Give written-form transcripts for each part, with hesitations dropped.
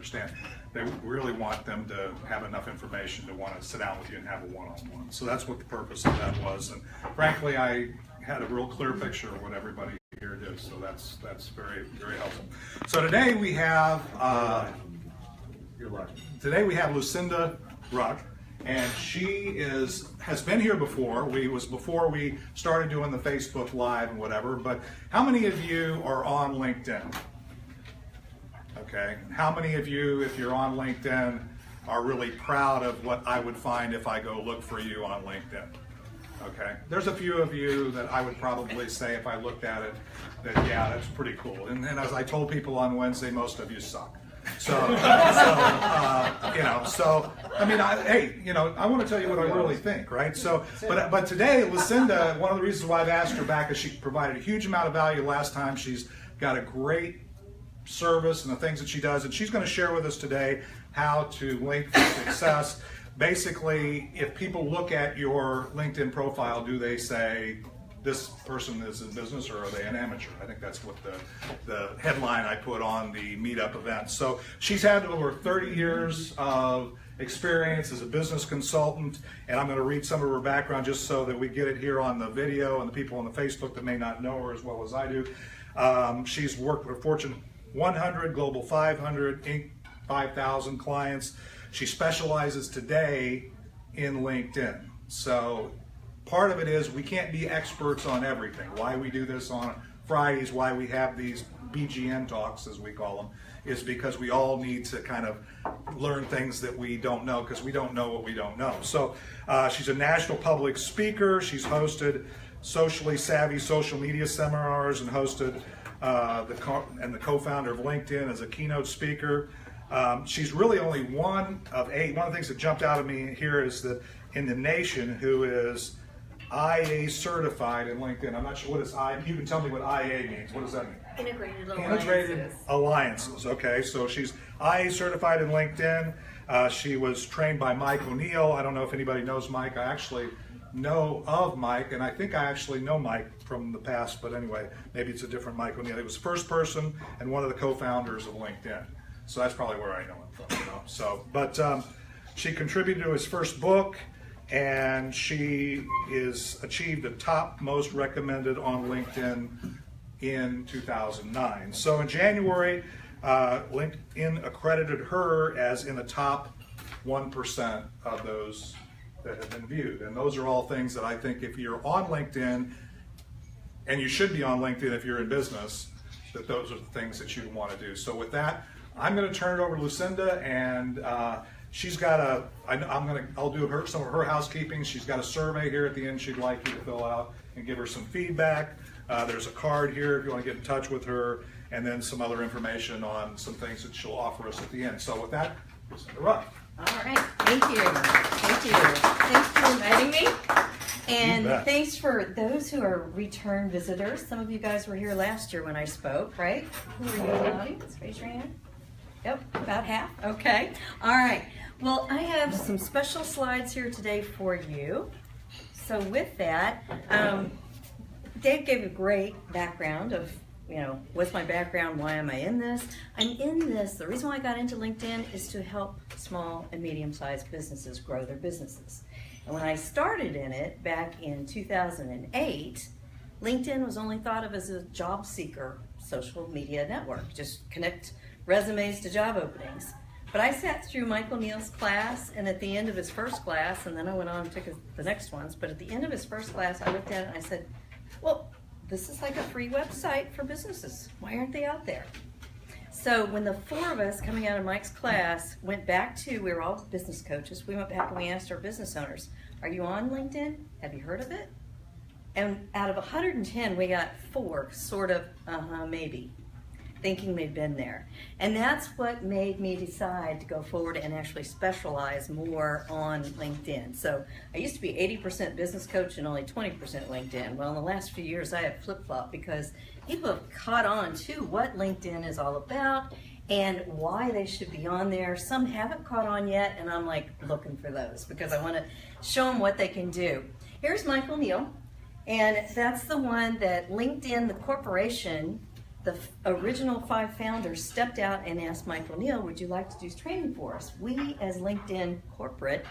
understand. They really want them to have enough information to want to sit down with you and have a one-on-one. So that's what the purpose of that was. And frankly, I had a real clear picture of what everybody here did. So that's very, very helpful. So today we have Lucinda Ruch, and she has been here before. Before we started doing the Facebook Live and whatever. But how many of you are on LinkedIn? Okay. How many of you, if you're on LinkedIn, are really proud of what I would find if I go look for you on LinkedIn? Okay. There's a few of you that I would probably say, if I looked at it, that yeah, that's pretty cool. And as I told people on Wednesday, most of you suck. So, I mean, I want to tell you what I really think, right? So, but today, Lucinda, one of the reasons why I've asked her back is she provided a huge amount of value last time. She's got a great service and the things that she does, and she's going to share with us today how to link for success. Basically, if people look at your LinkedIn profile, do they say this person is in business, or are they an amateur? I think that's what the headline I put on the meetup event. So she's had over 30 years of experience as a business consultant, and I'm going to read some of her background just so that we get it here on the video, and the people on the Facebook that may not know her as well as I do. She's worked with Fortune 100, Global 500, Inc. 5,000 clients. She specializes today in LinkedIn. So part of it is we can't be experts on everything. Why we do this on Fridays, why we have these BGN talks, as we call them, is because we all need to kind of learn things that we don't know, because we don't know what we don't know. So she's a national public speaker. She's hosted socially savvy social media seminars and hosted the co-founder of LinkedIn as a keynote speaker. She's really only one of 8. One of the things that jumped out at me here is that in the nation who is IA certified in LinkedIn. I'm not sure what is IA. You can tell me what IA means. What does that mean? Integrated Alliances. Okay, so she's IA certified in LinkedIn. She was trained by Mike O'Neill. I don't know if anybody knows Mike. I actually know of Mike, and I think I actually know Mike from the past, but anyway, maybe it's a different Mike O'Neill. He was the first person and one of the co-founders of LinkedIn. So that's probably where I know him from. So, but she contributed to his first book, and she is achieved the top most recommended on LinkedIn in 2009. So in January, LinkedIn accredited her as in the top 1% of those that have been viewed. And those are all things that I think if you're on LinkedIn, and you should be on LinkedIn if you're in business, that those are the things that you want to do. So with that, I'm going to turn it over to Lucinda, and she's got I'll do some of her housekeeping. She's got a survey here at the end she'd like you to fill out and give her some feedback. There's a card here if you want to get in touch with her, and then some other information on some things that she'll offer us at the end. So with that, Lucinda Ruch. All right, thank you. Thank you. Thanks for inviting me. And thanks for those who are return visitors. Some of you guys were here last year when I spoke, right? Who are you in the audience? Raise your hand. Yep, about half. Okay. All right. Well, I have some special slides here today for you. So with that, Dave gave a great background of, what's my background, why am I in this? I'm in this, the reason why I got into LinkedIn is to help small and medium-sized businesses grow their businesses. And when I started in it back in 2008, LinkedIn was only thought of as a job seeker social media network. Just connect resumes to job openings. But I sat through Michael Neal's class, and at the end of his first class, and then I went on and took the next ones, but at the end of his first class, I looked at it and I said, well, this is like a free website for businesses. Why aren't they out there? So when the 4 of us coming out of Mike's class went back to, we were all business coaches, we went back and we asked our business owners, are you on LinkedIn? Have you heard of it? And out of 110, we got 4 sort of, maybe, thinking they'd been there. And that's what made me decide to go forward and actually specialize more on LinkedIn. So I used to be 80% business coach and only 20% LinkedIn. Well, in the last few years, I have flip-flopped because people have caught on to what LinkedIn is all about and why they should be on there. Some haven't caught on yet, and I'm like looking for those because I want to show them what they can do. Here's Michael Neal, and that's the one that LinkedIn, the corporation, the original 5 founders stepped out and asked Michael Neal, would you like to do training for us? We, as LinkedIn corporate,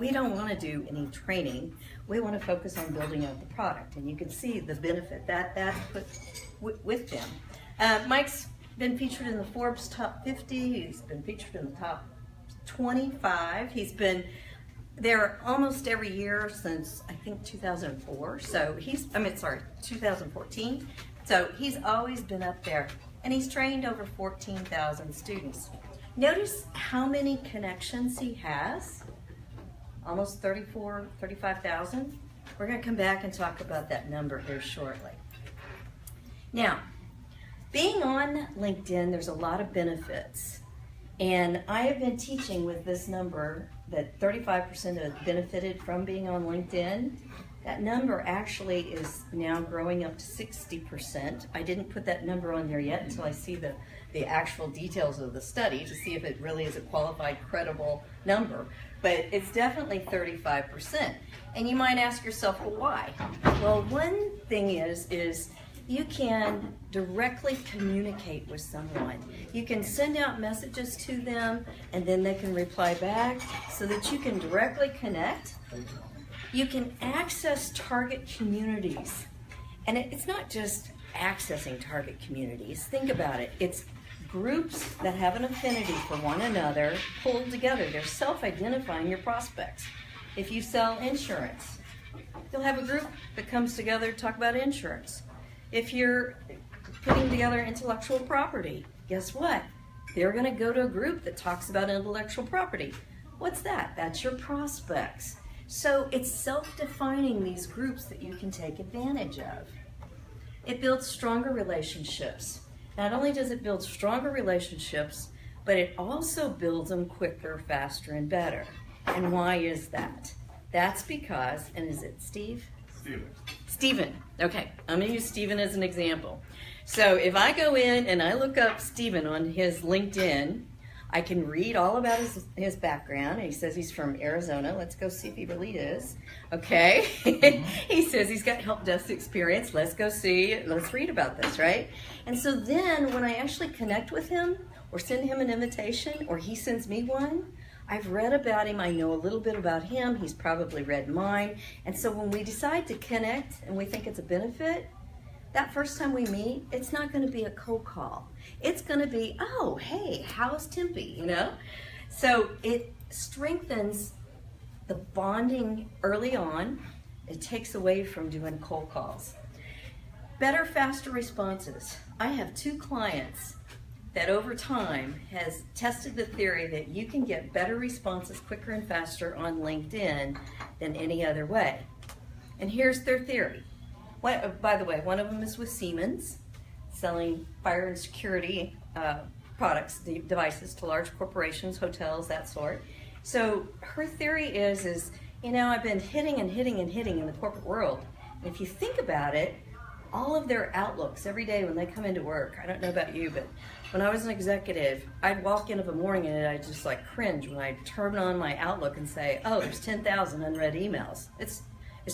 we don't want to do any training. We want to focus on building out the product. And you can see the benefit that put with them. Mike's been featured in the Forbes top 50. He's been featured in the top 25. He's been there almost every year since, I think, 2004. So 2014. So he's always been up there, and he's trained over 14,000 students. Notice how many connections he has, almost 35,000. We're gonna come back and talk about that number here shortly. Now, being on LinkedIn, there's a lot of benefits. And I have been teaching with this number that 35% have benefited from being on LinkedIn. That number actually is now growing up to 60%. I didn't put that number on there yet until I see the actual details of the study to see if it really is a qualified, credible number. But it's definitely 35%. And you might ask yourself, well, why? Well, one thing is you can directly communicate with someone. You can send out messages to them, and then they can reply back so that you can directly connect. You can access target communities. And it's not just accessing target communities. Think about it. It's groups that have an affinity for one another pulled together. They're self-identifying your prospects. If you sell insurance, you'll have a group that comes together to talk about insurance. If you're putting together intellectual property, guess what? They're going to go to a group that talks about intellectual property. What's that? That's your prospects. So it's self-defining these groups that you can take advantage of. It builds stronger relationships. Not only does it build stronger relationships, but it also builds them quicker, faster, and better. And why is that? That's because, and is it Steve? Steven. Okay, I'm going to use Steven as an example. So if I go in and I look up Steven on his LinkedIn, I can read all about his background. He says he's from Arizona. Let's go see if he really is. Okay. He says he's got help desk experience. Let's go see. Let's read about this, right? And so then when I actually connect with him or send him an invitation or he sends me one, I've read about him. I know a little bit about him. He's probably read mine. And so when we decide to connect and we think it's a benefit, that first time we meet, it's not going to be a cold call. It's going to be, oh, hey, how's Tempe, you know? So it strengthens the bonding early on. It takes away from doing cold calls. Better, faster responses. I have 2 clients that over time has tested the theory that you can get better responses quicker and faster on LinkedIn than any other way. And here's their theory. By the way, one of them is with Siemens, selling fire and security products, devices to large corporations, hotels, that sort. So her theory is, you know, I've been hitting and hitting and hitting in the corporate world. And if you think about it, all of their outlooks every day when they come into work, I don't know about you, but when I was an executive, I'd walk in of a morning and I'd just like cringe when I'd turn on my Outlook and say, oh, there's 10,000 unread emails. It's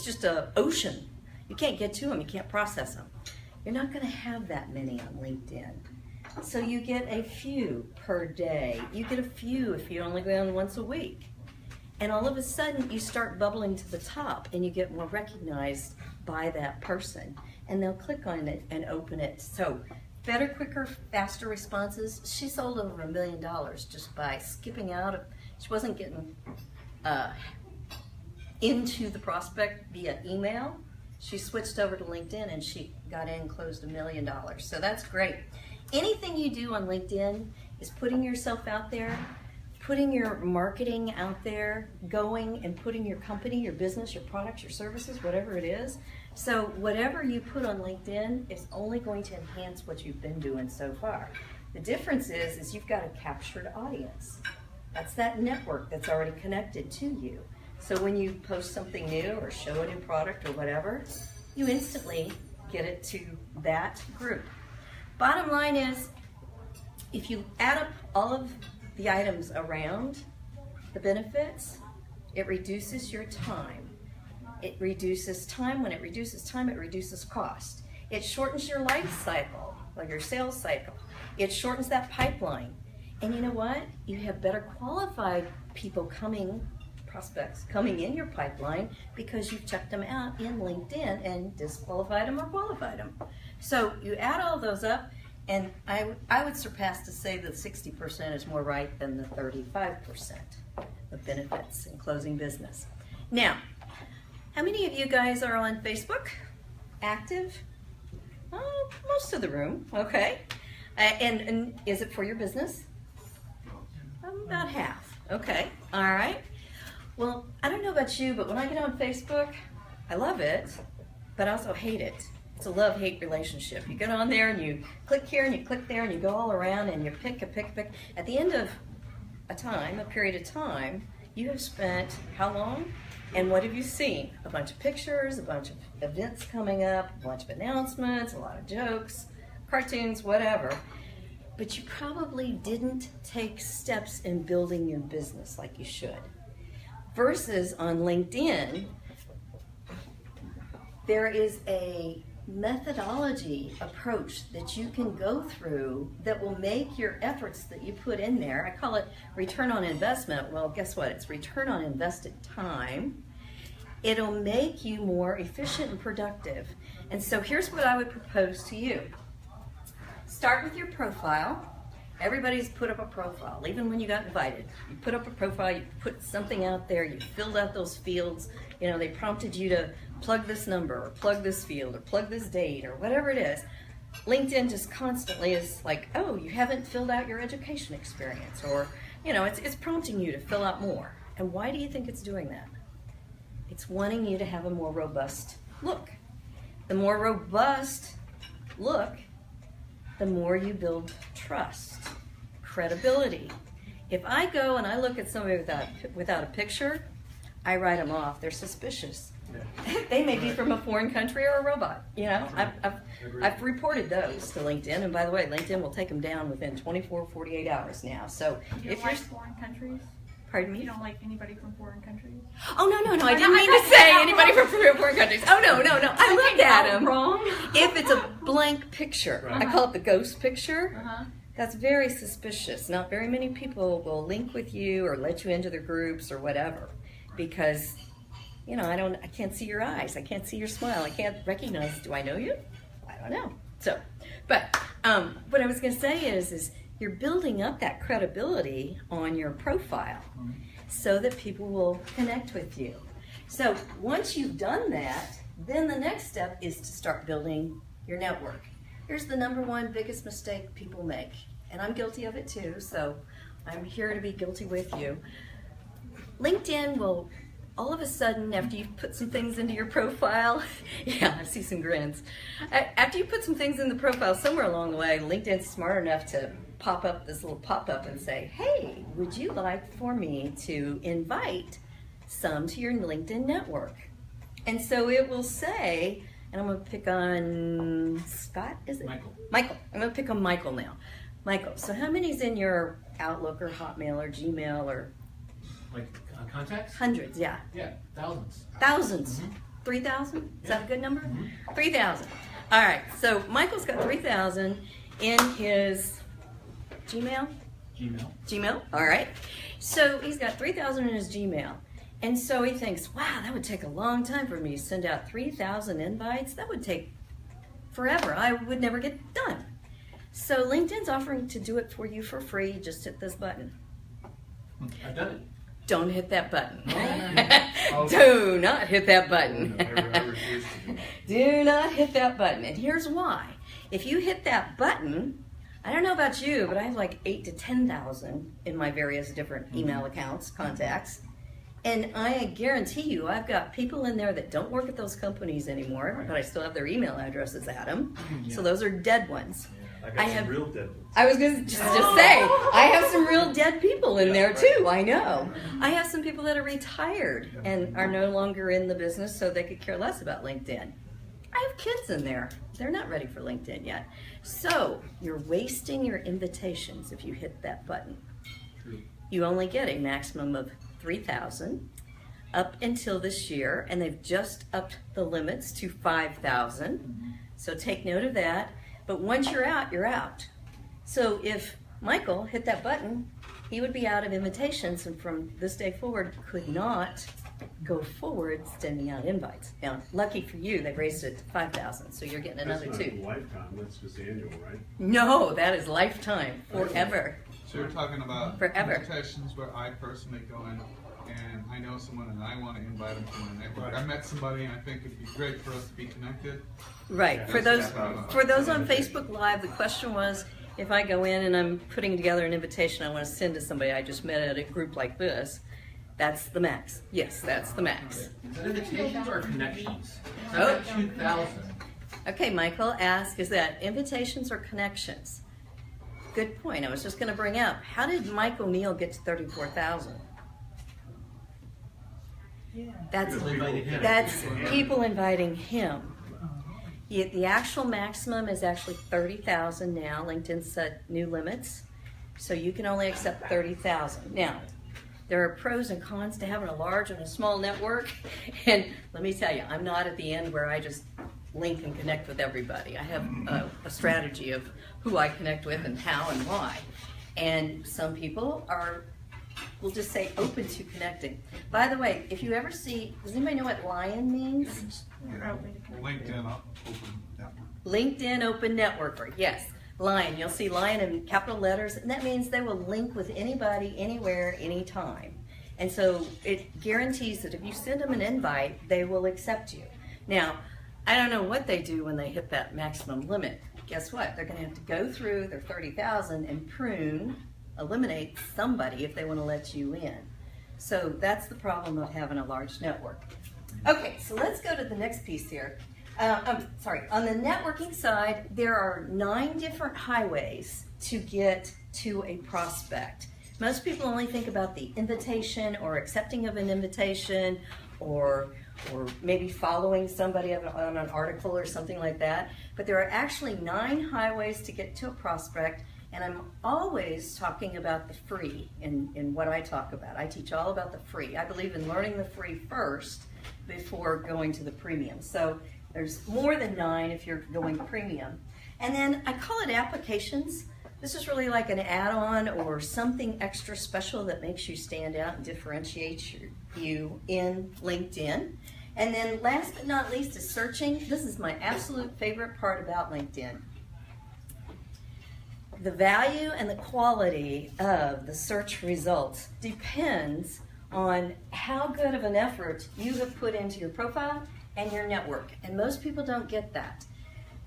just an ocean. You can't get to them, you can't process them. You're not going to have that many on LinkedIn. So you get a few per day. You get a few if you only go on once a week. And all of a sudden you start bubbling to the top and you get more recognized by that person. And they'll click on it and open it. So better, quicker, faster responses. She sold over $1 million just by skipping out. She wasn't getting into the prospect via email. She switched over to LinkedIn and she got in and closed $1 million. So that's great. Anything you do on LinkedIn is putting yourself out there, putting your marketing out there, going and putting your company, your business, your products, your services, whatever it is. So whatever you put on LinkedIn is only going to enhance what you've been doing so far. The difference is you've got a captured audience. That's that network that's already connected to you. So when you post something new or show a new product or whatever, you instantly get it to that group. Bottom line is, if you add up all of the items around the benefits, it reduces your time. It reduces time. When it reduces time, it reduces cost. It shortens your life cycle. like your sales cycle. It shortens that pipeline. And you know what? You have better qualified people prospects coming in your pipeline because you've checked them out in LinkedIn and disqualified them or qualified them. So you add all those up, and I would surpass to say that 60% is more right than the 35% of benefits in closing business. Now, how many of you guys are on Facebook? Active? Oh, most of the room, okay. And is it for your business? About half, okay, all right. Well, I don't know about you, but when I get on Facebook, I love it, but I also hate it. It's a love-hate relationship. You get on there and you click here and you click there and you go all around and you pick. At the end of a period of time, you have spent how long? And what have you seen? A bunch of pictures, a bunch of events coming up, a bunch of announcements, a lot of jokes, cartoons, whatever. But you probably didn't take steps in building your business like you should. Versus on LinkedIn, there is a methodology approach that you can go through that will make your efforts that you put in there, I call it return on investment. Well, guess what? It's return on invested time. It'll make you more efficient and productive. And so here's what I would propose to you. Start with your profile. Everybody's put up a profile, even when you got invited. You put up a profile, you put something out there, you filled out those fields. You know, they prompted you to plug this number, or plug this field, or plug this date, or whatever it is. LinkedIn just constantly is like, oh, you haven't filled out your education experience, or, you know, it's prompting you to fill out more. And why do you think it's doing that? It's wanting you to have a more robust look. The more robust look, the more you build trust, credibility. If I go and I look at somebody without a picture, I write them off. They're suspicious. Yeah. They may be from a foreign country or a robot. You know, I've reported those to LinkedIn, and by the way, LinkedIn will take them down within 24, 48 hours now. So if you're foreign countries. Pardon me? You don't like anybody from foreign countries? Oh, no. I didn't mean to say anybody from foreign countries. Oh, no. I looked at them. Wrong. If it's a blank picture, Right. I call it the ghost picture. That's very suspicious. Not very many people will link with you or let you into their groups or whatever, because, you know, I can't see your eyes. I can't see your smile. I can't recognize, do I know you? I don't know. So, but what I was going to say is you're building up that credibility on your profile so that people will connect with you. So once you've done that, then the next step is to start building your network. Here's the #1 biggest mistake people make, and I'm guilty of it too, so I'm here to be guilty with you. LinkedIn will all of a sudden, after you've put some things into your profile, yeah, I see some grins. After you put some things in the profile, somewhere along the way, LinkedIn's smart enough to pop up this little pop-up and say, hey, would you like for me to invite some to your LinkedIn network? And so it will say, and I'm going to pick on Scott, is it? Michael. I'm going to pick on Michael now. Michael, so how many's in your Outlook or Hotmail or Gmail or? Like contacts? Hundreds, yeah. Yeah, thousands. Thousands. Mm-hmm. 3,000? Is Yeah. that a good number? Mm-hmm. 3,000. All right, so Michael's got 3,000 in his Gmail? Gmail, all right. So he's got 3,000 in his Gmail. And so he thinks, wow, that would take a long time for me to send out 3,000 invites. That would take forever. I would never get done. So LinkedIn's offering to do it for you for free. Just hit this button. I've done it. Don't hit that button. Oh. Do not hit that button. I refuse to do that. Do not hit that button. And here's why. If you hit that button, I don't know about you, but I have like 8,000 to 10,000 in my various different email accounts, contacts. And I guarantee you, I've got people in there that don't work at those companies anymore, but I still have their email addresses at them. Yeah. So those are dead ones. I got some real dead ones. I was going to just say, I have some real dead people in there too, I know. I have some people that are retired and are no longer in the business, so they could care less about LinkedIn. I have kids in there. They're not ready for LinkedIn yet. So you're wasting your invitations if you hit that button. You only get a maximum of 3,000 up until this year, and they've just upped the limits to 5,000. So take note of that. But once you're out, you're out. So if Michael hit that button, he would be out of invitations, and from this day forward could not go forward sending out invites. Now, lucky for you, they've raised it to 5,000, so you're getting another That's two. not lifetime, that's just annual, right? No, that is lifetime, forever. So you're talking about Forever. invitations where I personally go in and I know someone and I want to invite them to my network. I met somebody and I think it'd be great for us to be connected. Right. For those on Facebook Live, the question was, if I go in and I'm putting together an invitation I want to send to somebody I just met at a group like this, that's the max. Yes, that's the max. Is that invitations or connections? Oh. I've got 2,000. Okay, Michael asked, is that invitations or connections? Good point. I was just going to bring up, how did Mike O'Neill get to 34,000? That's People invited him. That's people inviting him. The actual maximum is actually 30,000 now. LinkedIn set new limits, so you can only accept 30,000. Now, there are pros and cons to having a large and a small network, and let me tell you, I'm not at the end where I just link and connect with everybody. I have a strategy of who I connect with and how and why. And some people will just say open to connecting. By the way, if you ever see, does anybody know what lion means? LinkedIn open network. LinkedIn Open Networker, yes. Lion, you'll see lion in capital letters, and that means they will link with anybody, anywhere, anytime. And so it guarantees that if you send them an invite, they will accept you. Now, I don't know what they do when they hit that maximum limit. Guess what? They're going to have to go through their 30,000 and eliminate somebody if they want to let you in. So that's the problem of having a large network. Okay, so let's go to the next piece here. On the networking side, there are 9 different highways to get to a prospect. Most people only think about the invitation or accepting of an invitation or maybe following somebody on an article or something like that. But there are actually 9 highways to get to a prospect, and I'm always talking about the free in what I talk about. I teach all about the free. I believe in learning the free first before going to the premium. So there's more than 9 if you're going premium. And then I call it applications. This is really like an add-on or something extra special that makes you stand out and differentiates you in LinkedIn. And then last but not least is searching. This is my absolute favorite part about LinkedIn. The value and the quality of the search results depends on how good of an effort you have put into your profile and your network. And most people don't get that.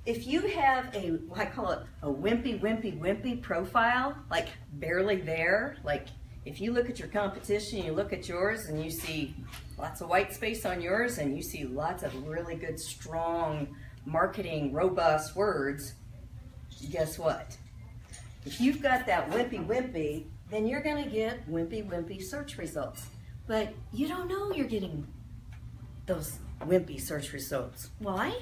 If you have I call it a wimpy profile, like barely there, like if you look at your competition, you look at yours and you see lots of white space on yours and you see lots of really good, strong, marketing, robust words, guess what? If you've got that wimpy, then you're going to get wimpy search results. But you don't know you're getting those wimpy search results. Why?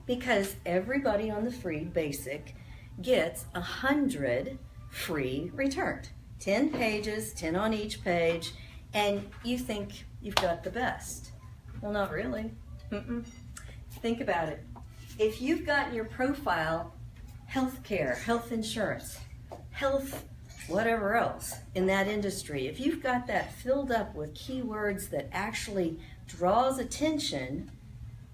Because everybody on the free basic gets 100 free returned. 10 pages, 10 on each page, and you think you've got the best. Well, not really. Think about it. If you've got in your profile healthcare, health insurance, health whatever else in that industry, if you've got that filled up with keywords that actually draws attention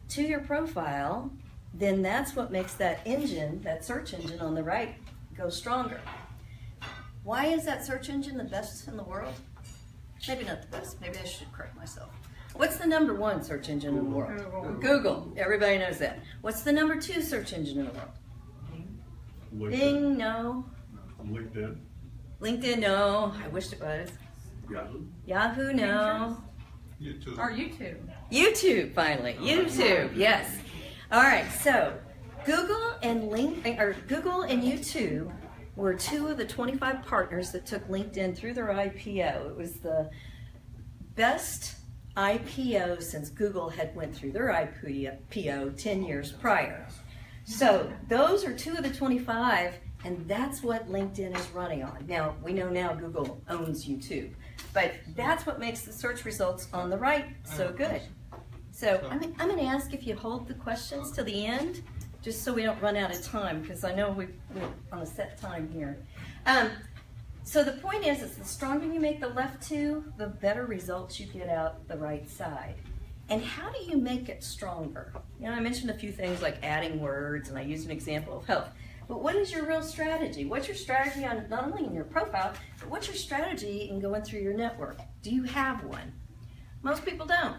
to your profile, then that's what makes that engine, that search engine on the right, go stronger. Why is that search engine the best in the world? Maybe not the best. Maybe I should correct myself. What's the #1 search engine in the world? Google. Everybody knows that. What's the #2 search engine in the world? Bing, no. LinkedIn. LinkedIn, no. I wished it was. Yahoo. Yahoo, no. YouTube. Or YouTube. YouTube, finally. YouTube, yes. All right, so Google and Google and YouTube were 2 of the 25 partners that took LinkedIn through their IPO. It was the best IPO since Google had went through their IPO 10 years prior. So those are 2 of the 25, and that's what LinkedIn is running on. Now, we know now Google owns YouTube, but that's what makes the search results on the right so good. So I'm going to ask if you hold the questions to the end, just so we don't run out of time, because I know we're on a set time here. So the point is the stronger you make the left two, the better results you get out the right side. And how do you make it stronger? You know, I mentioned a few things like adding words, and I used an example of health. But what is your real strategy? What's your strategy on not only in your profile, but what's your strategy in going through your network? Do you have one? Most people don't.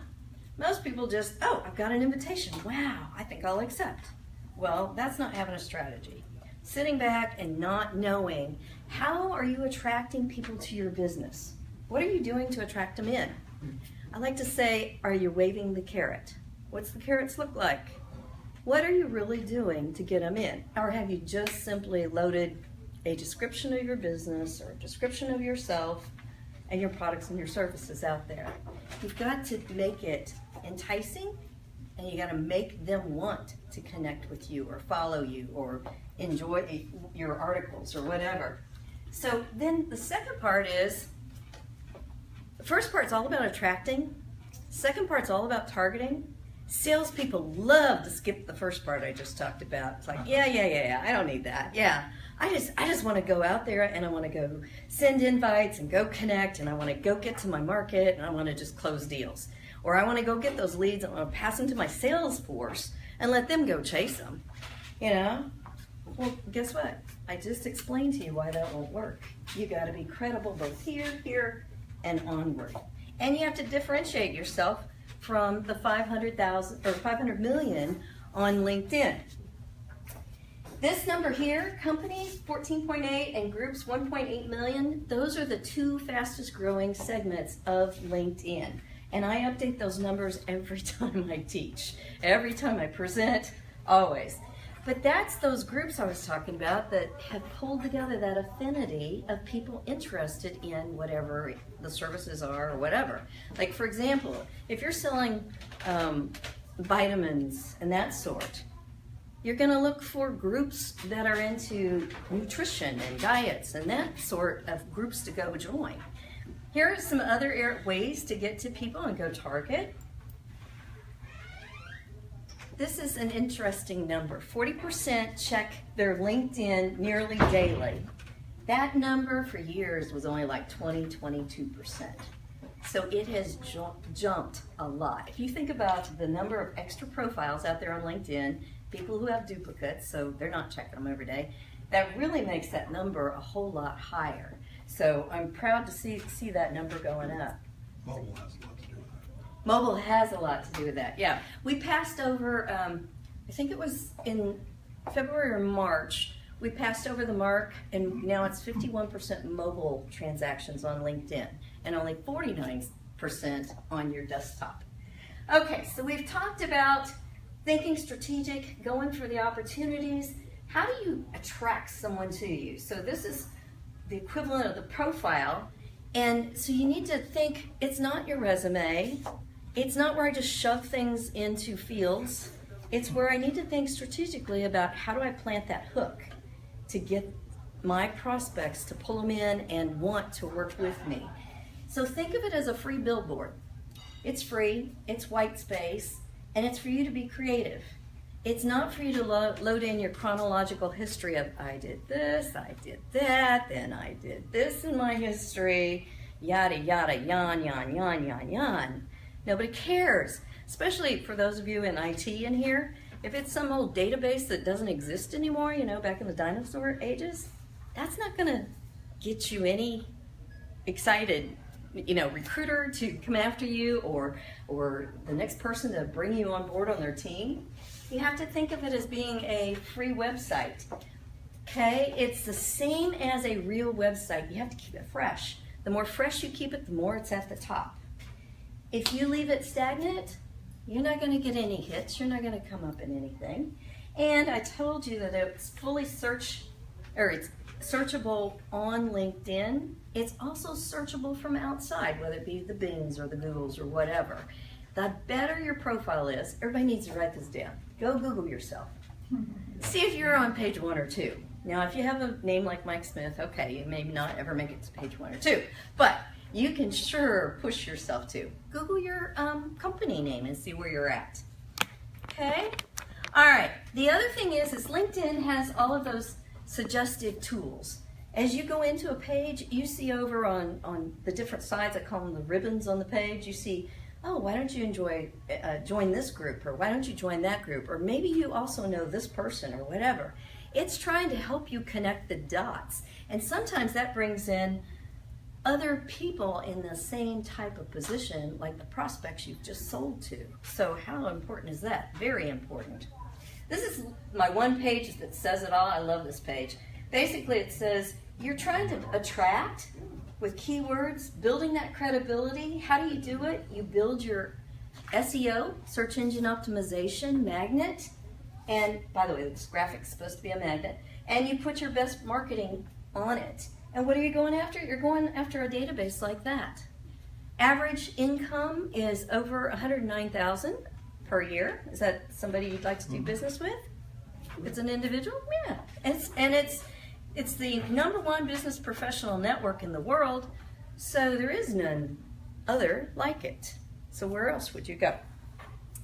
Most people just, oh, I've got an invitation. Wow, I think I'll accept. Well, that's not having a strategy. Sitting back and not knowing, how are you attracting people to your business? What are you doing to attract them in? I like to say, are you waving the carrot? What's the carrots look like? What are you really doing to get them in? Or have you just simply loaded a description of your business or a description of yourself and your products and your services out there? You've got to make it enticing, and you got to make them want to connect with you or follow you or enjoy your articles or whatever. So then the second part is, the first part's all about attracting. Second part's all about targeting. Salespeople love to skip the first part I just talked about. It's like, yeah, I don't need that. Yeah, I just want to go out there and I want to go send invites and go connect, and I want to go get to my market, and I want to just close deals. Or I want to go get those leads and I want to pass them to my sales force and let them go chase them. You know? Well, guess what? I just explained to you why that won't work. You got to be credible both here, and onward. And you have to differentiate yourself from the 500,000 or 500 million on LinkedIn. This number here, companies 14.8 and groups 1.8 million, those are the two fastest growing segments of LinkedIn. And I update those numbers every time I teach, every time I present, always. But that's those groups I was talking about that have pulled together that affinity of people interested in whatever the services are or whatever. Like, for example, if you're selling vitamins and that sort, you're going to look for groups that are into nutrition and diets and that sort of groups to go join. Here are some other ways to get to people and go target. This is an interesting number. 40% check their LinkedIn nearly daily. That number for years was only like 22%. So it has jumped a lot. If you think about the number of extra profiles out there on LinkedIn, people who have duplicates, so they're not checking them every day, that really makes that number a whole lot higher. So I'm proud to see that number going up. Mobile has a lot to do with that. Mobile has a lot to do with that, yeah. We passed over, I think it was in February or March, we passed over the mark, and now it's 51% mobile transactions on LinkedIn and only 49% on your desktop. Okay, so we've talked about thinking strategic, going for the opportunities. How do you attract someone to you? So this is the equivalent of the profile, and so you need to think, it's not your resume, it's not where I just shove things into fields, it's where I need to think strategically about how do I plant that hook to get my prospects to pull them in and want to work with me. So think of it as a free billboard. It's free, it's white space, and it's for you to be creative. It's not for you to load in your chronological history of, I did this, I did that, then I did this in my history, yada, yada, yon, yon, yon, yon, yon. Nobody cares, especially for those of you in IT in here. If it's some old database that doesn't exist anymore, you know, back in the dinosaur ages, that's not gonna get you any excited, you know, recruiter to come after you or the next person to bring you on board on their team. You have to think of it as being a free website, okay? It's the same as a real website. You have to keep it fresh. The more fresh you keep it, the more it's at the top. If you leave it stagnant, you're not going to get any hits. You're not going to come up in anything. And I told you that it's fully it's searchable on LinkedIn. It's also searchable from outside, whether it be the Bings or the Googles or whatever. The better your profile is, everybody needs to write this down. Go Google yourself. See if you're on page 1 or 2. Now, if you have a name like Mike Smith, okay, you may not ever make it to page 1 or 2, but you can sure push yourself to. Google your company name and see where you're at. Okay? All right, the other thing is LinkedIn has all of those suggestive tools. As you go into a page, you see over on the different sides, I call them the ribbons on the page, you see, oh, why don't you join this group, or why don't you join that group, or maybe you also know this person, or whatever. It's trying to help you connect the dots, and sometimes that brings in other people in the same type of position, like the prospects you've just sold to. So how important is that? Very important. This is my one page that says it all. I love this page. Basically, it says you're trying to attract with keywords, building that credibility. How do you do it? You build your SEO, search engine optimization magnet. And by the way, this graphic's supposed to be a magnet. And you put your best marketing on it. And what are you going after? You're going after a database like that. Average income is over $109,000 per year. Is that somebody you'd like to do business with? It's an individual? Yeah. It's the #1 business professional network in the world, so there is none other like it. So where else would you go?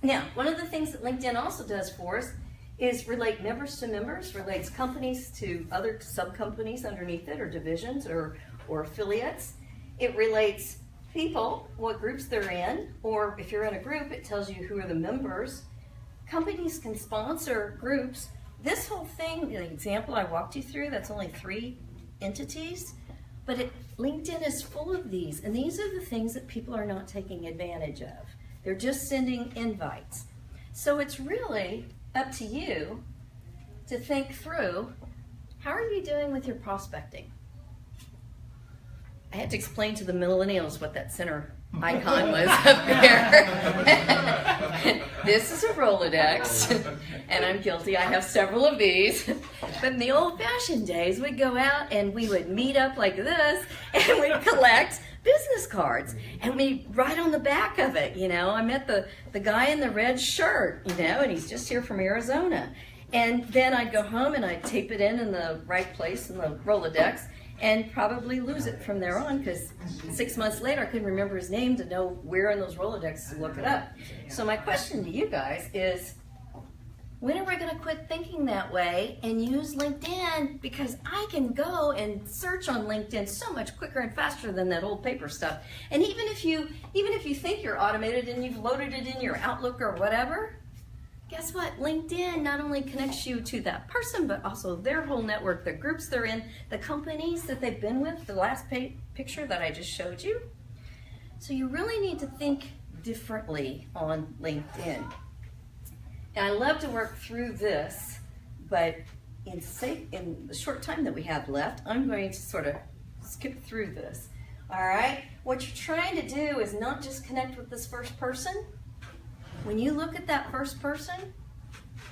Now, one of the things that LinkedIn also does for us is relate members to members, relates companies to other sub-companies underneath it, or divisions, or affiliates. It relates people, what groups they're in, or if you're in a group, it tells you who are the members. Companies can sponsor groups. This whole thing, the example I walked you through, that's only 3 entities, but LinkedIn is full of these, and these are the things that people are not taking advantage of. They're just sending invites. So it's really up to you to think through, how are you doing with your prospecting? I had to explain to the millennials what that center icon was up there. This is a Rolodex, and I'm guilty. I have several of these. But in the old-fashioned days, we'd go out and we would meet up like this, and we'd collect business cards, and we write on the back of it, you know, I met the guy in the red shirt, you know, and he's just here from Arizona. And then I'd go home and I'd tape it in the right place in the Rolodex, and probably lose it from there on, because 6 months later I couldn't remember his name to know where in those Rolodexes to look it up. So my question to you guys is, when are we going to quit thinking that way and use LinkedIn? Because I can go and search on LinkedIn so much quicker and faster than that old paper stuff. And even if you think you're automated and you've loaded it in your Outlook or whatever, guess what? LinkedIn not only connects you to that person, but also their whole network, the groups they're in, the companies that they've been with, the last picture that I just showed you. So you really need to think differently on LinkedIn. And I love to work through this, but in the short time that we have left, I'm going to sort of skip through this. All right? What you're trying to do is not just connect with this first person. When you look at that first person,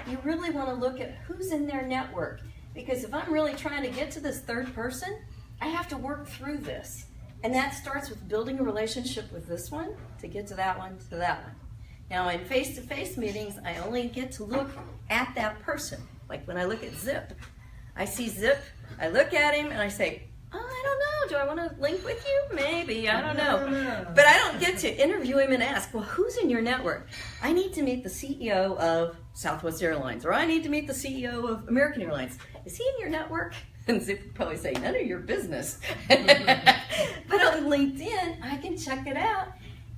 you really want to look at who's in their network. Because if I'm really trying to get to this third person, I have to work through this. And that starts with building a relationship with this one to get to that one, to that one. Now in face-to-face meetings, I only get to look at that person. Like when I look at Zip, I see Zip, I look at him and I say, oh, I don't know, do I want to link with you? Maybe, I don't know. But I don't get to interview him and ask, well, who's in your network? I need to meet the CEO of Southwest Airlines, or I need to meet the CEO of American Airlines. Is he in your network? And Zip would probably say, none of your business. But on LinkedIn, I can check it out,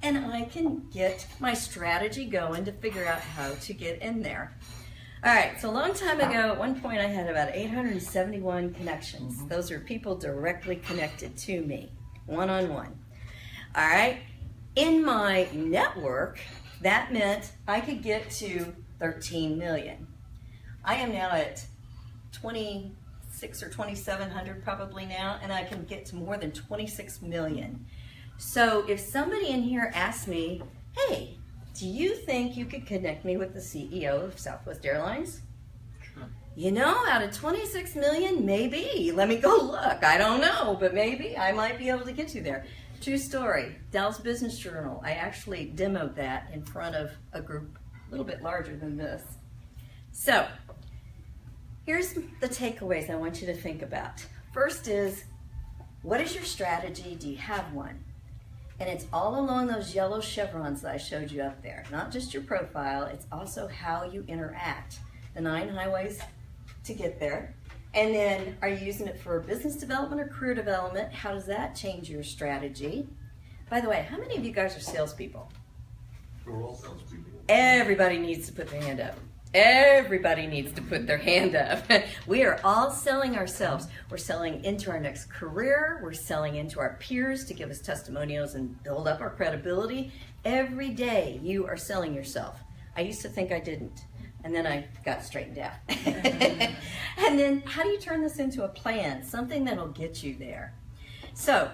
and I can get my strategy going to figure out how to get in there. All right, so a long time ago, at one point I had about 871 connections. Those are people directly connected to me, one-on-one. All right, in my network, that meant I could get to 13 million. I am now at 26 or 2,700 probably now, and I can get to more than 26 million. So if somebody in here asks me, hey, do you think you could connect me with the CEO of Southwest Airlines? Sure. You know, out of 26 million, maybe. Let me go look. I don't know, but maybe I might be able to get you there. True story, Dallas Business Journal. I actually demoed that in front of a group a little bit larger than this. So, here's the takeaways I want you to think about. First is, what is your strategy? Do you have one? And it's all along those yellow chevrons that I showed you up there. Not just your profile, it's also how you interact. The 9 highways to get there. And then, are you using it for business development or career development? How does that change your strategy? By the way, how many of you guys are salespeople? We're all salespeople. Everybody needs to put their hand up. Everybody needs to put their hand up. We are all selling ourselves. We're selling into our next career. We're selling into our peers to give us testimonials and build up our credibility. Every day you are selling yourself. I used to think I didn't, and then I got straightened out. And then how do you turn this into a plan, something that'll get you there? So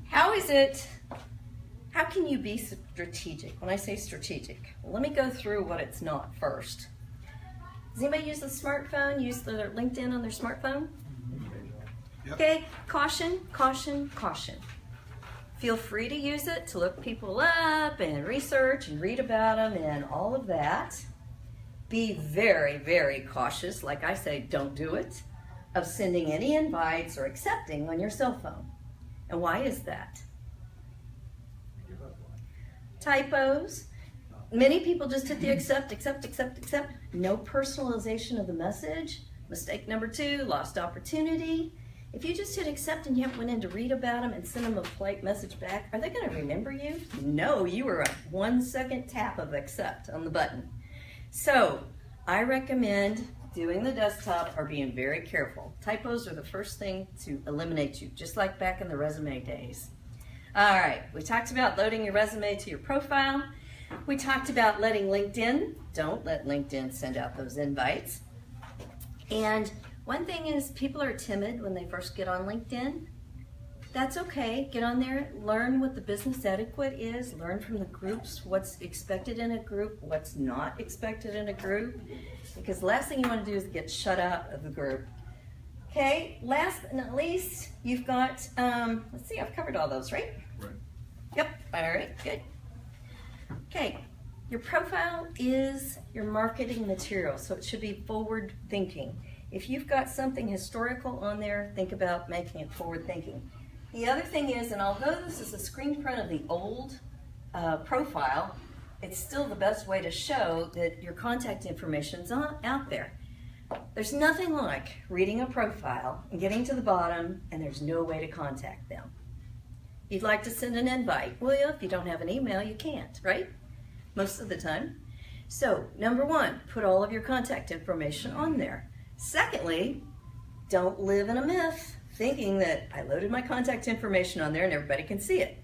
how can you be strategic? When I say strategic, well, let me go through what it's not first. Does anybody use the smartphone, use their LinkedIn on their smartphone? Yep. Okay, caution, caution, caution. Feel free to use it to look people up and research and read about them and all of that. Be very, very cautious, like I say, don't do it, of sending any invites or accepting on your cell phone. And why is that? Typos. Many people just hit the accept. No personalization of the message. Mistake number 2, lost opportunity. If you just hit accept and you haven't went in to read about them and send them a polite message back, are they going to remember you? No, you were a 1-second tap of accept on the button. So I recommend doing the desktop or being very careful. Typos are the first thing to eliminate you, just like back in the resume days. All right, we talked about loading your resume to your profile. We talked about letting LinkedIn, don't let LinkedIn send out those invites. And one thing is people are timid when they first get on LinkedIn. That's okay, get on there, learn what the business etiquette is, learn from the groups, what's expected in a group, what's not expected in a group. Because the last thing you want to do is get shut out of the group. Okay, last but not least, you've got, let's see, I've covered all those, right? Right. Yep, all right, good. Okay, your profile is your marketing material, so it should be forward thinking. If you've got something historical on there, think about making it forward thinking. The other thing is, and although this is a screen print of the old profile, it's still the best way to show that your contact information's out there. There's nothing like reading a profile and getting to the bottom and there's no way to contact them. You'd like to send an invite. Well, if you don't have an email, you can't, right? Most of the time. So, number 1, put all of your contact information on there. Secondly, don't live in a myth thinking that I loaded my contact information on there and everybody can see it.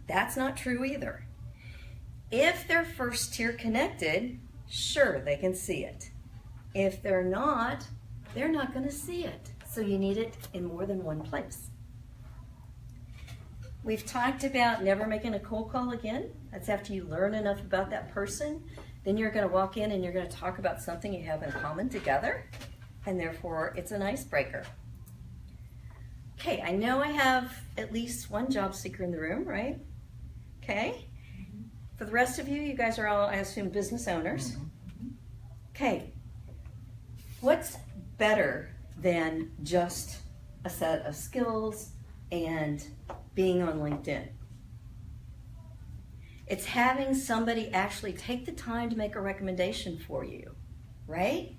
That's not true either. If they're first tier connected, sure, they can see it. If they're not going to see it. So you need it in more than one place. We've talked about never making a cold call again. That's after you learn enough about that person. Then you're going to walk in and you're going to talk about something you have in common together. And therefore, it's an icebreaker. Okay, I know I have at least one job seeker in the room, right? Okay. For the rest of you, you guys are all, I assume, business owners. Okay. What's better than just a set of skills and being on LinkedIn? It's having somebody actually take the time to make a recommendation for you, right?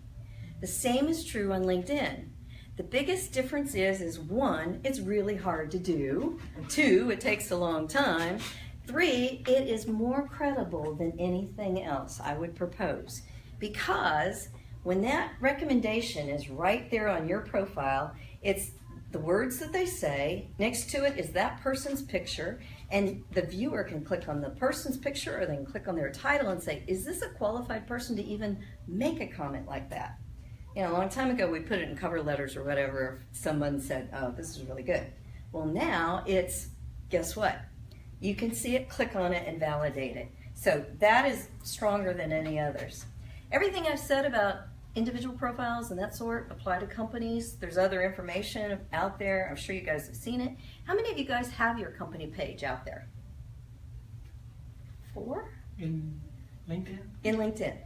The same is true on LinkedIn. The biggest difference is 1, it's really hard to do. 2, it takes a long time. 3, it is more credible than anything else I would propose. Because when that recommendation is right there on your profile, it's the words that they say, next to it is that person's picture, and the viewer can click on the person's picture or they can click on their title and say, is this a qualified person to even make a comment like that? You know, a long time ago we put it in cover letters or whatever if someone said, oh, this is really good. Well, now it's, guess what? You can see it, click on it, and validate it. So that is stronger than any others. Everything I've said about individual profiles and that sort apply to companies. There's other information out there. I'm sure you guys have seen it. How many of you guys have your company page out there? 4? In LinkedIn? In LinkedIn.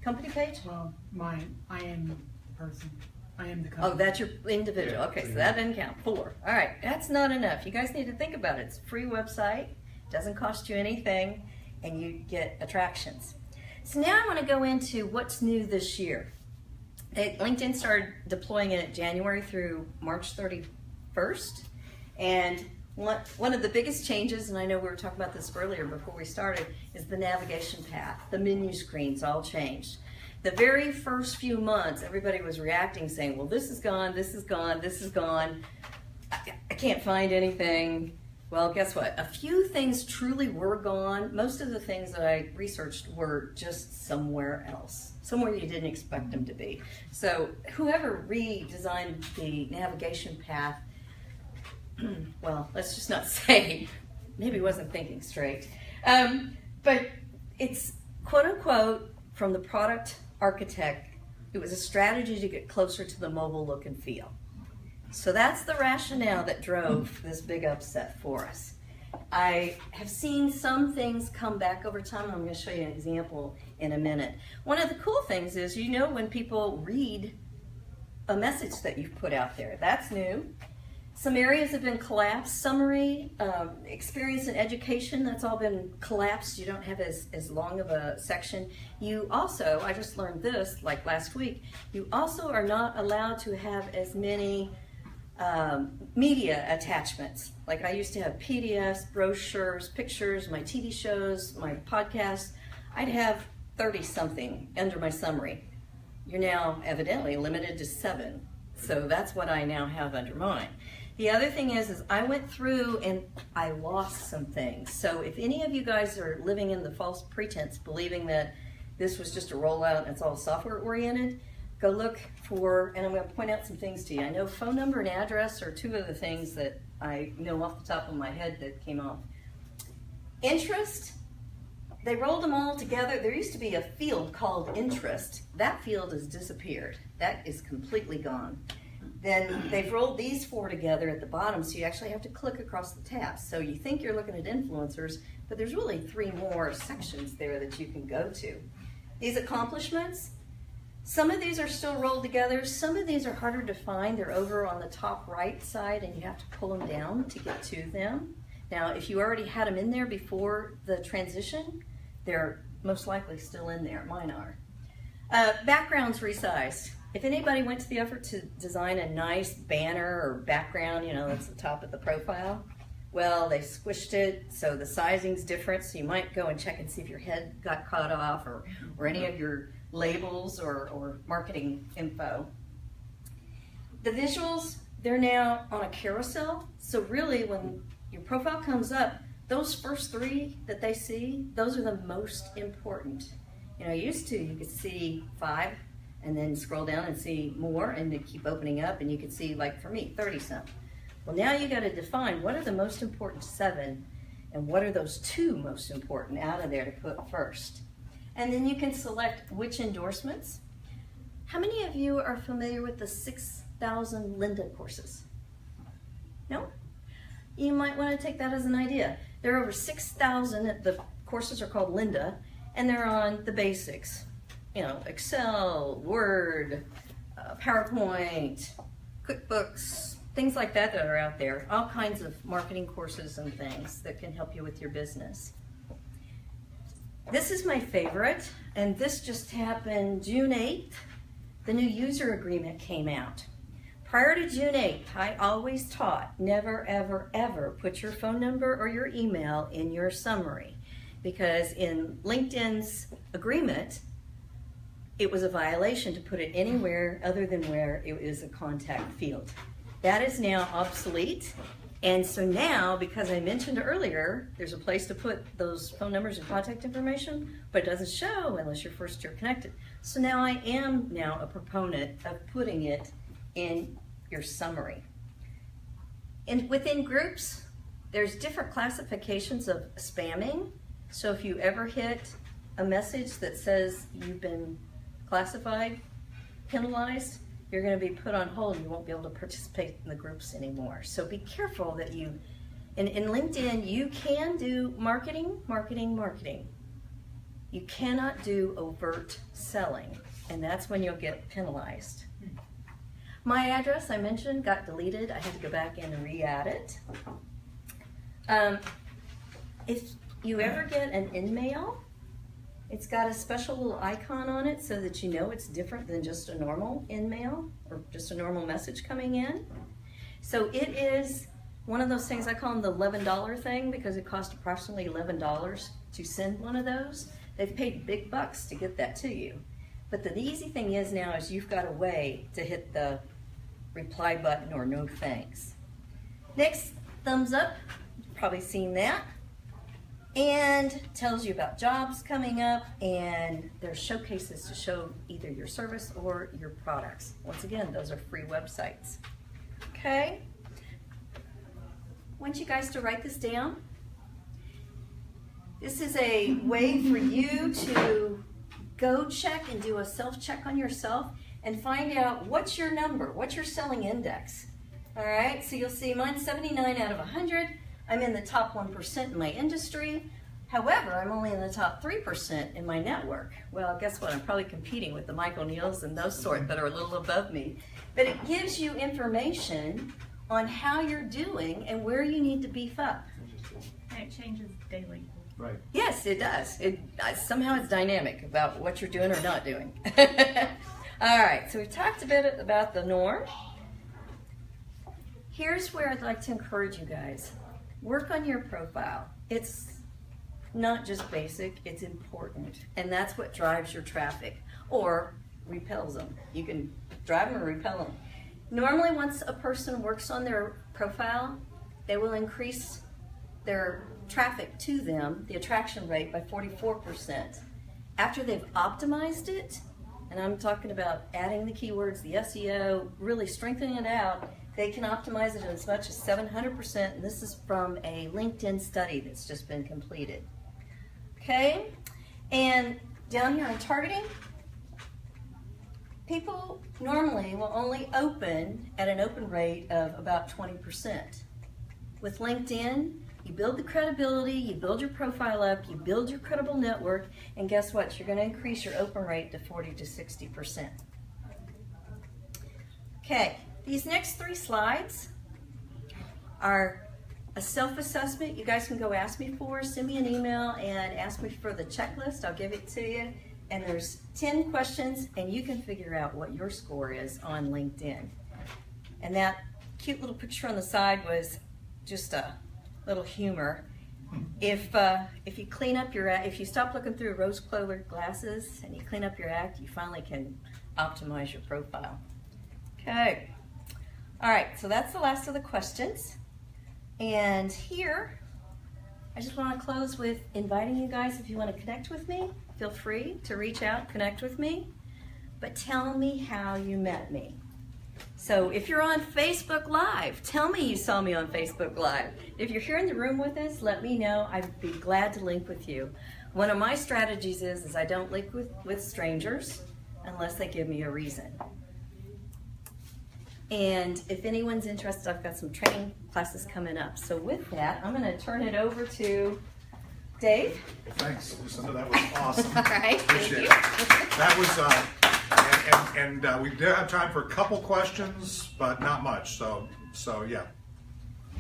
Company page? Well, mine. I am the person. I am the company. Oh, that's your individual. Okay, so that doesn't count. 4. All right, that's not enough. You guys need to think about it. It's a free website. Doesn't cost you anything, and you get attractions. So now I want to go into what's new this year. LinkedIn started deploying it January through March 31st, and one of the biggest changes, and I know we were talking about this earlier before we started, is the navigation path. The menu screens all changed. The very first few months, everybody was reacting saying, well, this is gone, this is gone, this is gone. I can't find anything. Well, guess what? A few things truly were gone. Most of the things that I researched were just somewhere else, somewhere you didn't expect them to be. So whoever redesigned the navigation path, well, let's just not say, maybe wasn't thinking straight. But it's quote unquote from the product architect, it was a strategy to get closer to the mobile look and feel. So that's the rationale that drove this big upset for us. I have seen some things come back over time. I'm going to show you an example in a minute. One of the cool things is, you know, when people read a message that you've put out there, that's new. Some areas have been collapsed. Summary, experience and education, that's all been collapsed. You don't have as long of a section. You also, I just learned this like last week, you also are not allowed to have as many media attachments. Like I used to have PDFs, brochures, pictures, my TV shows, my podcasts. I'd have 30 something under my summary. You're now evidently limited to 7. So that's what I now have under mine. The other thing is I went through and I lost some things. So if any of you guys are living in the false pretense, believing that this was just a rollout and it's all software oriented, go look for, and I'm going to point out some things to you. I know phone number and address are 2 of the things that I know off the top of my head that came off. Interest, they rolled them all together. There used to be a field called interest. That field has disappeared. That is completely gone. Then they've rolled these 4 together at the bottom, so you actually have to click across the tabs. So you think you're looking at influencers, but there's really 3 more sections there that you can go to. These accomplishments, some of these are still rolled together. Some of these are harder to find. They're over on the top right side, and you have to pull them down to get to them. Now, if you already had them in there before the transition, they're most likely still in there. Mine are. Backgrounds resized. If anybody went to the effort to design a nice banner or background, you know, that's the top of the profile, well, they squished it, so the sizing's different, so you might go and check and see if your head got cut off or any of your labels or marketing info. The visuals, they're now on a carousel, so really when your profile comes up, those first 3 that they see, those are the most important. You know, used to, you could see 5, and then scroll down and see more, and they keep opening up, and you can see, like for me, 30 some. Well, now you got to define what are the most important 7, and what are those 2 most important out of there to put first. And then you can select which endorsements. How many of you are familiar with the 6,000 Linda courses? No? You might want to take that as an idea. There are over 6,000, the courses are called Linda, and they're on the basics. You know, Excel, Word, PowerPoint, QuickBooks, things like that that are out there. All kinds of marketing courses and things that can help you with your business. This is my favorite, and this just happened June 8th. The new user agreement came out. Prior to June 8th, I always taught never, ever, ever put your phone number or your email in your summary, because in LinkedIn's agreement, it was a violation to put it anywhere other than where it is a contact field. That is now obsolete. And so now, because I mentioned earlier, there's a place to put those phone numbers and contact information, but it doesn't show unless you're first year connected. So now I am now a proponent of putting it in your summary. And within groups, there's different classifications of spamming. So if you ever hit a message that says you've been classified, penalized, you're going to be put on hold. You won't be able to participate in the groups anymore. So be careful that you, in LinkedIn, you can do marketing. You cannot do overt selling, and that's when you'll get penalized. My address, I mentioned, got deleted. I had to go back in and re-add it. If you ever get an InMail, it's got a special little icon on it so that you know it's different than just a normal InMail or just a normal message coming in. So it is one of those things, I call them the $11 thing because it costs approximately $11 to send one of those. They've paid big bucks to get that to you. But the easy thing is now is you've got a way to hit the reply button or no thanks. Next, thumbs up. You've probably seen that. And tells you about jobs coming up, and there's showcases to show either your service or your products. Once again, those are free websites. Okay? I want you guys to write this down. This is a way for you to go check and do a self-check on yourself and find out what's your number, what's your selling index. All right, so you'll see mine's 79 out of 100. I'm in the top 1% in my industry. However, I'm only in the top 3% in my network. Well, guess what? I'm probably competing with the Michael Neals and those sort that are a little above me. But it gives you information on how you're doing and where you need to beef up. And it changes daily. Right. Yes, it does. Somehow it's dynamic about what you're doing or not doing. All right, so we talked a bit about the norm. Here's where I'd like to encourage you guys. Work on your profile. It's not just basic, it's important. And that's what drives your traffic or repels them. You can drive them or repel them. Normally, once a person works on their profile, they will increase their traffic to them, the attraction rate, by 44%. After they've optimized it, and I'm talking about adding the keywords, the SEO, really strengthening it out, they can optimize it as much as 700%, and this is from a LinkedIn study that's just been completed. Okay, and down here on targeting, people normally will only open at an open rate of about 20%. With LinkedIn, you build the credibility, you build your profile up, you build your credible network, and guess what? You're going to increase your open rate to 40 to 60%. Okay, these next 3 slides are a self-assessment you guys can go ask me for. Send me an email and ask me for the checklist. I'll give it to you. And there's 10 questions, and you can figure out what your score is on LinkedIn. And that cute little picture on the side was just a little humor. If you clean up your act, if you stop looking through rose-colored glasses and you clean up your act, you finally can optimize your profile. Okay. All right, so that's the last of the questions. And here, I just want to close with inviting you guys, if you want to connect with me, feel free to reach out, connect with me, but tell me how you met me. So if you're on Facebook Live, tell me you saw me on Facebook Live. If you're here in the room with us, let me know. I'd be glad to link with you. One of my strategies is I don't link with strangers unless they give me a reason. And if anyone's interested, I've got some training classes coming up. So with that, I'm going to turn it over to Dave. Thanks, Lucinda. That was awesome. All right, Appreciate thank you. it. That was, we do have time for a couple questions, but not much. So yeah.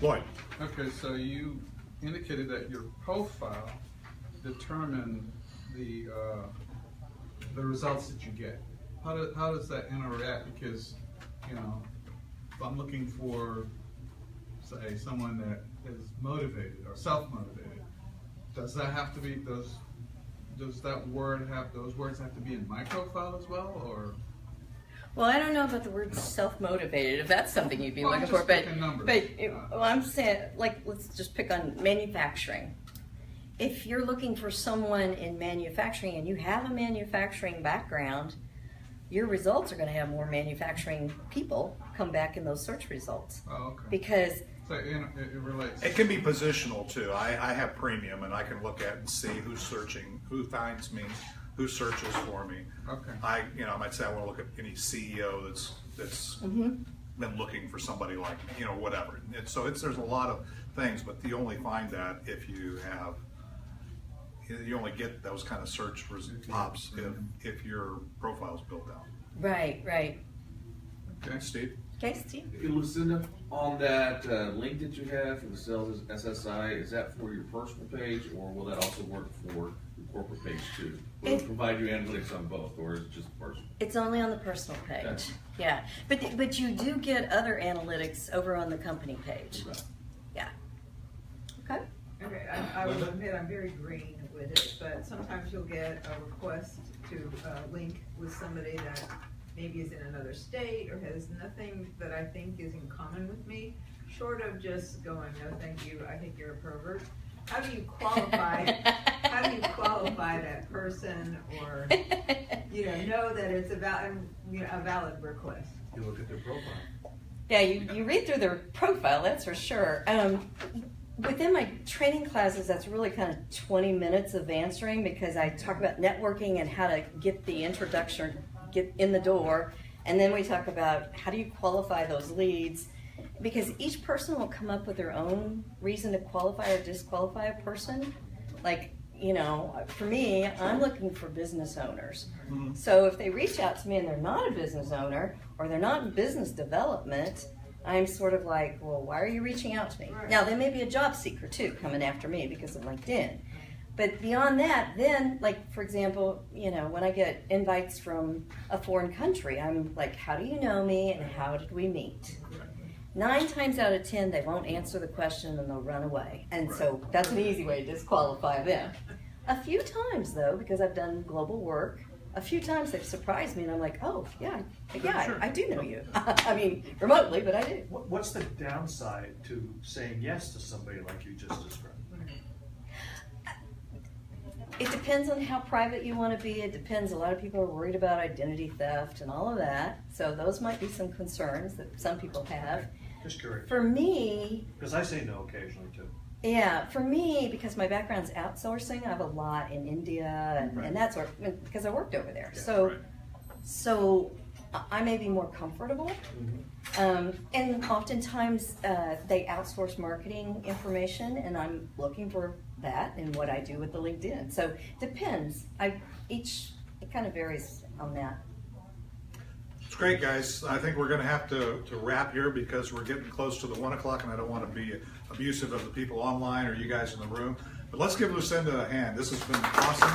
Lloyd. Okay, so you indicated that your profile determined the results that you get. How does that interact? Because, you know, if I'm looking for, say, someone that is motivated or self-motivated, does that have to be those words have to be in my profile as well, or? Well, I don't know about the word self-motivated, if that's something you'd be Well, looking I'm for, just picking numbers. well, I'm saying, like, let's just pick on manufacturing. If you're looking for someone in manufacturing and you have a manufacturing background, your results are going to have more manufacturing people come back in those search results. Oh, okay. Because So it relates. It can be positional too. I have premium, and I can look at and see who's searching, who finds me, who searches for me. Okay. I might say I want to look at any CEO that's been looking for somebody like me, whatever. And so there's a lot of things, but you only find that if you only get those kind of search pops if your profile's built out. right. Okay, Steve. Okay, Steve? Hey, Lucinda, on that link that you have for the sales SSI, is that for your personal page, or will that also work for the corporate page too? Will it provide you analytics on both, or is it just personal? It's only on the personal page. Okay. Yeah, but you do get other analytics over on the company page. Okay. Yeah. Okay. Okay, I will admit I'm very green with it, but sometimes you'll get a request to link with somebody that maybe is in another state or has nothing that I think is in common with me, short of just going, no, thank you, I think you're a pervert. How do you qualify? How do you qualify that person, or know that it's a valid request? You look at their profile. Yeah, you read through their profile, that's for sure. Within my training classes, that's really kind of 20 minutes of answering, because I talk about networking and how to get the introduction, get in the door, and then we talk about how do you qualify those leads, because each person will come up with their own reason to qualify or disqualify a person. Like, for me, I'm looking for business owners. Mm-hmm. So if they reach out to me and they're not a business owner, or they're not in business development, I'm sort of like, well, why are you reaching out to me? Right. Now, there may be a job seeker, too, coming after me because of LinkedIn. But beyond that, then, like, for example, when I get invites from a foreign country, I'm like, how do you know me and how did we meet? 9 times out of 10, they won't answer the question and they'll run away. And so that's an easy way to disqualify them. A few times, though, because I've done global work, a few times they've surprised me, and I'm like, oh, yeah, Sure. I do know you. I mean, remotely, but I do. What's the downside to saying yes to somebody like you just described? It depends on how private you want to be. It depends. A lot of people are worried about identity theft and all of that. So those might be some concerns that some people have. Just curious. For me... Because I say no occasionally, too. Yeah, for me, because my background's outsourcing, I have a lot in India, and that's where, because I worked over there. Yeah, so I may be more comfortable. Mm-hmm. And oftentimes they outsource marketing information, and I'm looking for that in what I do with the LinkedIn. So depends. It kind of varies on that. It's great, guys. I think we're going to have to wrap here because we're getting close to the 1 o'clock, and I don't want to be abusive of the people online or you guys in the room. But let's give Lucinda a hand. This has been awesome.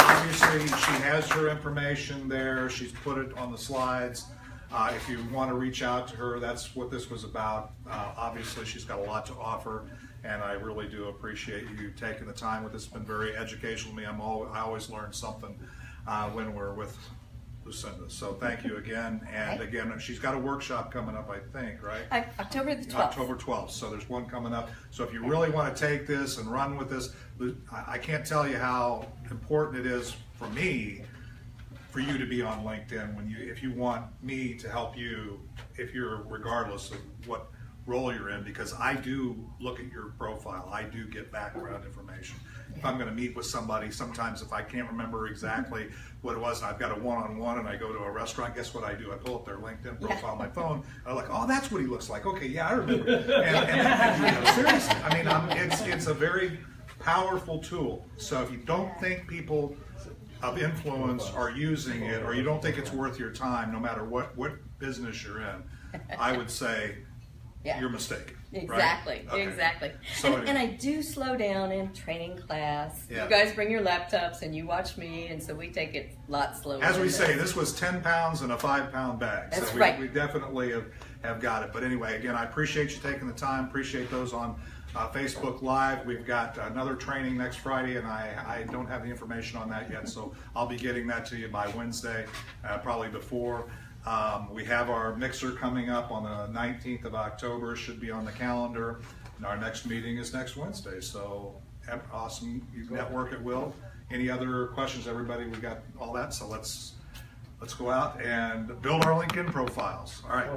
Obviously, she has her information there. She's put it on the slides. If you want to reach out to her, that's what this was about. Obviously, she's got a lot to offer, and I really do appreciate you taking the time with this. It's been very educational to me. I always learn something when we're with Lucinda. So thank you again. And again, she's got a workshop coming up, I think, right? October the 12th. October 12th. So there's one coming up. So if you really want to take this and run with this, I can't tell you how important it is for me for you to be on LinkedIn if you want me to help you, regardless of what role you're in, because I do look at your profile. I do get background information. If I'm going to meet with somebody, sometimes if I can't remember exactly what it was, and I've got a one-on-one and I go to a restaurant, guess what I do? I pull up their LinkedIn profile on my phone. I'm like, oh, that's what he looks like. Okay, yeah, I remember. And seriously, I mean, it's a very powerful tool. So if you don't think people of influence are using it, or you don't think it's worth your time, no matter what business you're in, I would say you're mistaken. Exactly, right? Okay. Exactly. So and I do slow down in training class. Yeah. You guys bring your laptops and you watch me, and so we take it a lot slower. As we say, this was 10 pounds in a 5-pound bag. That's so right. We definitely have got it. But anyway, again, I appreciate you taking the time. Appreciate those on Facebook Live. We've got another training next Friday, and I don't have the information on that yet, so I'll be getting that to you by Wednesday, probably before. We have our mixer coming up on the 19th of October, should be on the calendar, and our next meeting is next Wednesday. So awesome. You network at will. Any other questions, everybody? We got all that, so let's go out and build our LinkedIn profiles. All right.